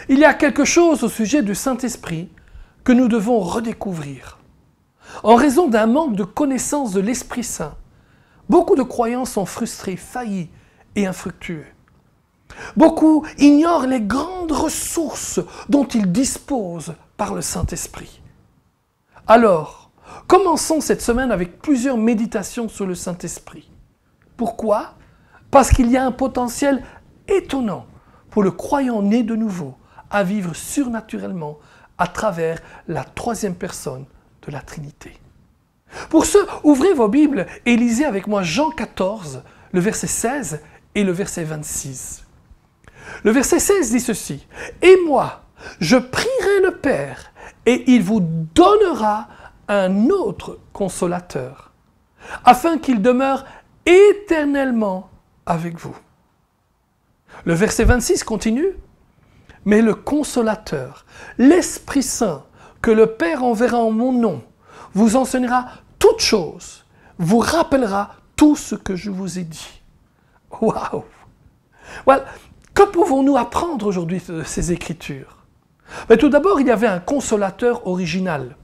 Il y a quelque chose au sujet du Saint-Esprit que nous devons redécouvrir. En raison d'un manque de connaissance de l'Esprit Saint, beaucoup de croyants sont frustrés, faillis et infructueux. Beaucoup ignorent les grandes ressources dont ils disposent par le Saint-Esprit. Alors, commençons cette semaine avec plusieurs méditations sur le Saint-Esprit. Pourquoi? Parce qu'il y a un potentiel étonnant pour le croyant né de nouveau à vivre surnaturellement à travers la troisième personne de la Trinité. Pour ce, ouvrez vos Bibles et lisez avec moi Jean 14, le verset 16 et le verset 26. Le verset 16 dit ceci: « Et moi, je prierai le Père, et il vous donnera un autre consolateur, afin qu'il demeure éternellement avec vous. » Le verset 26 continue: « Mais le consolateur, l'Esprit Saint, que le Père enverra en mon nom, vous enseignera toutes choses, vous rappellera tout ce que je vous ai dit. » Waouh! Well, que pouvons-nous apprendre aujourd'hui de ces Écritures? Mais tout d'abord, il y avait un consolateur original.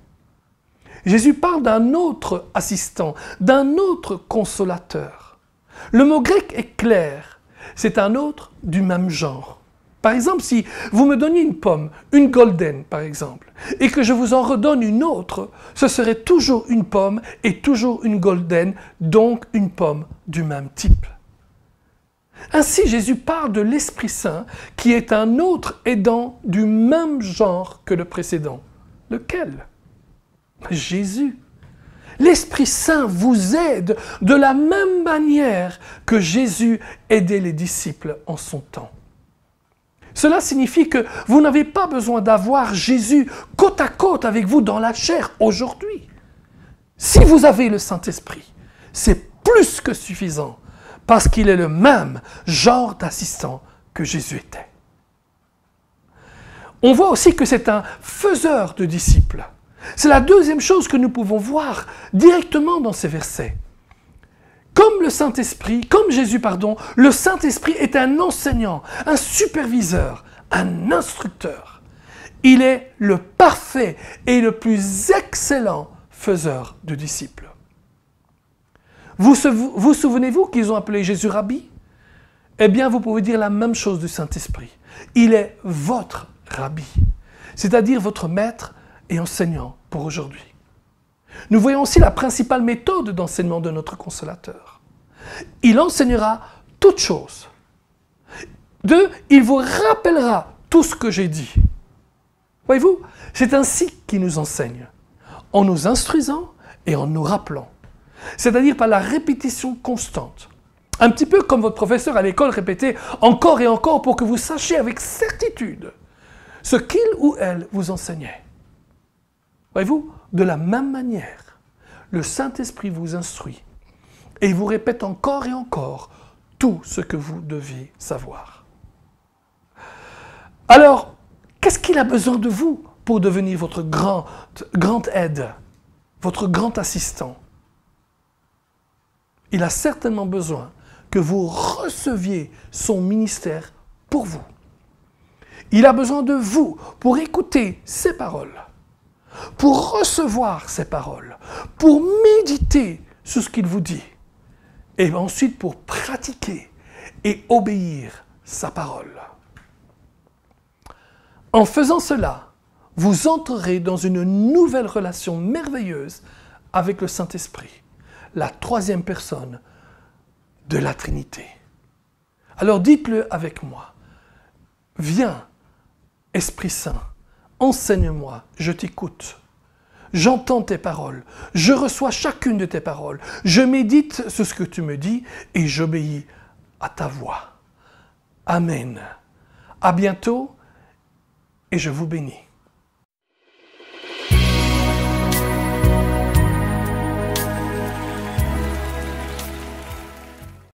Jésus parle d'un autre assistant, d'un autre consolateur. Le mot grec est clair, c'est un autre du même genre. Par exemple, si vous me donniez une pomme, une golden par exemple, et que je vous en redonne une autre, ce serait toujours une pomme et toujours une golden, donc une pomme du même type. Ainsi, Jésus parle de l'Esprit Saint qui est un autre aidant du même genre que le précédent. Lequel? Jésus. L'Esprit Saint vous aide de la même manière que Jésus aidait les disciples en son temps. Cela signifie que vous n'avez pas besoin d'avoir Jésus côte à côte avec vous dans la chair aujourd'hui. Si vous avez le Saint-Esprit, c'est plus que suffisant parce qu'il est le même genre d'assistant que Jésus était. On voit aussi que c'est un faiseur de disciples. C'est la deuxième chose que nous pouvons voir directement dans ces versets. Comme le Saint-Esprit, comme Jésus, le Saint-Esprit est un enseignant, un superviseur, un instructeur. Il est le parfait et le plus excellent faiseur de disciples. Vous souvenez-vous qu'ils ont appelé Jésus Rabbi? Eh bien, vous pouvez dire la même chose du Saint-Esprit. Il est votre Rabbi, c'est-à-dire votre maître et enseignant pour aujourd'hui. Nous voyons aussi la principale méthode d'enseignement de notre consolateur. Il enseignera toutes choses. 2, il vous rappellera tout ce que j'ai dit. Voyez-vous, c'est ainsi qu'il nous enseigne, en nous instruisant et en nous rappelant. C'est-à-dire par la répétition constante. Un petit peu comme votre professeur à l'école répétait encore et encore pour que vous sachiez avec certitude ce qu'il ou elle vous enseignait. Voyez-vous, de la même manière, le Saint-Esprit vous instruit et vous répète encore et encore tout ce que vous deviez savoir. Alors, qu'est-ce qu'il a besoin de vous pour devenir votre grande aide, votre grand assistant? Il a certainement besoin que vous receviez son ministère pour vous. Il a besoin de vous pour écouter ses paroles, pour recevoir ses paroles, pour méditer sur ce qu'il vous dit, et ensuite pour pratiquer et obéir sa parole. En faisant cela, vous entrerez dans une nouvelle relation merveilleuse avec le Saint-Esprit, la troisième personne de la Trinité. Alors dites-le avec moi. Viens, Esprit Saint, enseigne-moi, je t'écoute. J'entends tes paroles, je reçois chacune de tes paroles, je médite sur ce que tu me dis et j'obéis à ta voix. Amen. À bientôt et je vous bénis.